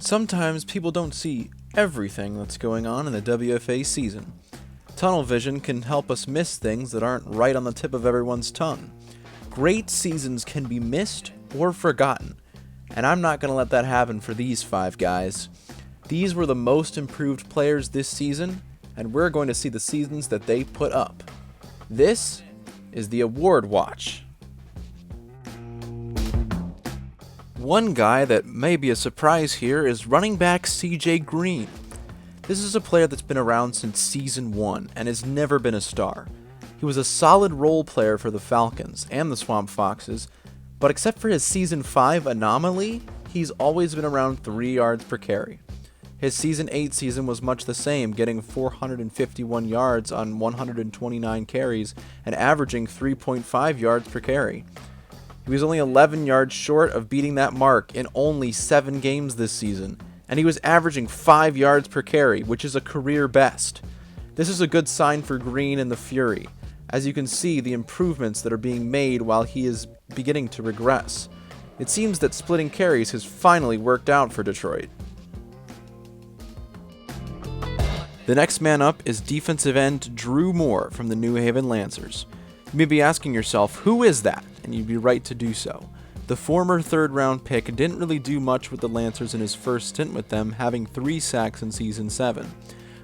Sometimes people don't see everything that's going on in the WFA season. Tunnel vision can help us miss things that aren't right on the tip of everyone's tongue. Great seasons can be missed or forgotten, and I'm not going to let that happen for these 5 guys. These were the most improved players this season, and we're going to see the seasons that they put up. This is the Award Watch. One guy that may be a surprise here is running back CJ Green. This is a player that's been around since Season 1 and has never been a star. He was a solid role player for the Falcons and the Swamp Foxes, but except for his Season 5 anomaly, he's always been around 3 yards per carry. His Season 8 season was much the same, getting 451 yards on 129 carries and averaging 3.5 yards per carry. He was only 11 yards short of beating that mark in only 7 games this season, and he was averaging 5 yards per carry, which is a career best. This is a good sign for Green and the Fury, as you can see the improvements that are being made while he is beginning to regress. It seems that splitting carries has finally worked out for Detroit. The next man up is defensive end Drew Moore from the New Haven Lancers. You may be asking yourself, who is that? And you'd be right to do so. The former 3rd-round pick didn't really do much with the Lancers in his first stint with them, having 3 sacks in Season 7.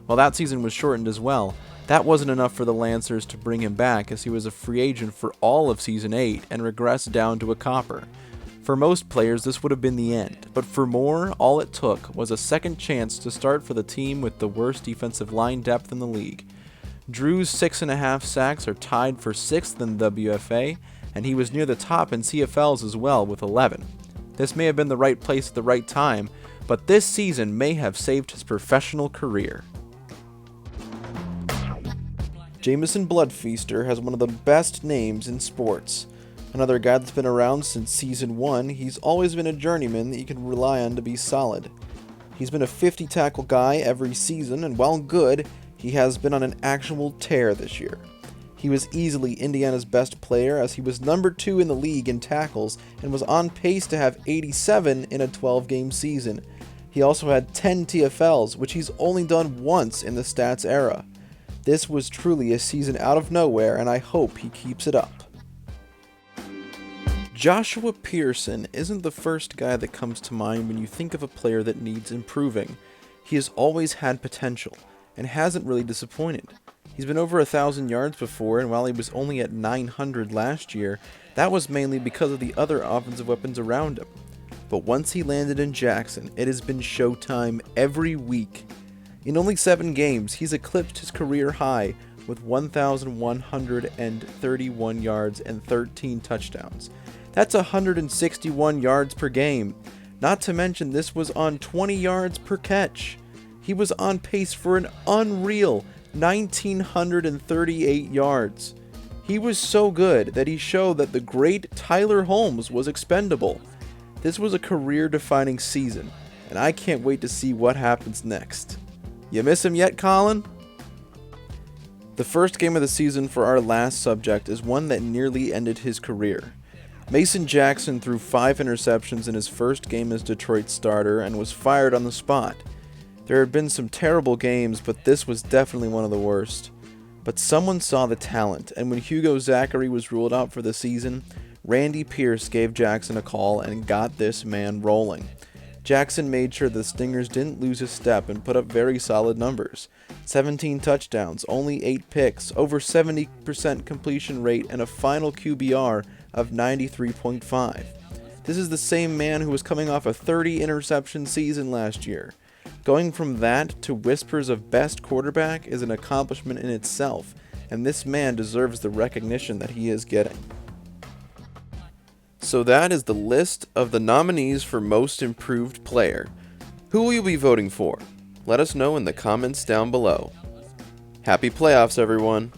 While that season was shortened as well, that wasn't enough for the Lancers to bring him back, as he was a free agent for all of Season 8 and regressed down to a copper. For most players, this would have been the end, but for Moore, all it took was a second chance to start for the team with the worst defensive line depth in the league. Drew's 6.5 sacks are tied for 6th in the WFA, and he was near the top in CFLs as well with 11. This may have been the right place at the right time, but this season may have saved his professional career. Jamison Bloodfeaster has one of the best names in sports. Another guy that's been around since Season 1, he's always been a journeyman that you can rely on to be solid. He's been a 50-tackle guy every season, and while good, he has been on an actual tear this year. He was easily Indiana's best player, as he was number 2 in the league in tackles and was on pace to have 87 in a 12-game season. He also had 10 TFLs, which he's only done once in the stats era. This was truly a season out of nowhere, and I hope he keeps it up. Joshua Pearson isn't the first guy that comes to mind when you think of a player that needs improving. He has always had potential, and hasn't really disappointed. He's been over 1,000 yards before, and while he was only at 900 last year, that was mainly because of the other offensive weapons around him. But once he landed in Jackson, it has been showtime every week. In only 7 games, he's eclipsed his career high with 1,131 yards and 13 touchdowns. That's 161 yards per game. Not to mention this was on 20 yards per catch. He was on pace for an unreal 1,938 yards. He was so good that he showed that the great Tyler Holmes was expendable. This was a career-defining season, and I can't wait to see what happens next. You miss him yet, Colin? The first game of the season for our last subject is one that nearly ended his career. Mason Jackson threw 5 interceptions in his first game as Detroit's starter and was fired on the spot. There had been some terrible games, but this was definitely one of the worst. But someone saw the talent, and when Hugo Zachary was ruled out for the season, Randy Pierce gave Jackson a call and got this man rolling. Jackson made sure the Stingers didn't lose a step and put up very solid numbers. 17 touchdowns, only 8 picks, over 70% completion rate, and a final QBR of 93.5. This is the same man who was coming off a 30 interception season last year. Going from that to whispers of best quarterback is an accomplishment in itself, and this man deserves the recognition that he is getting. So that is the list of the nominees for Most Improved Player. Who will you be voting for? Let us know in the comments down below. Happy playoffs, everyone!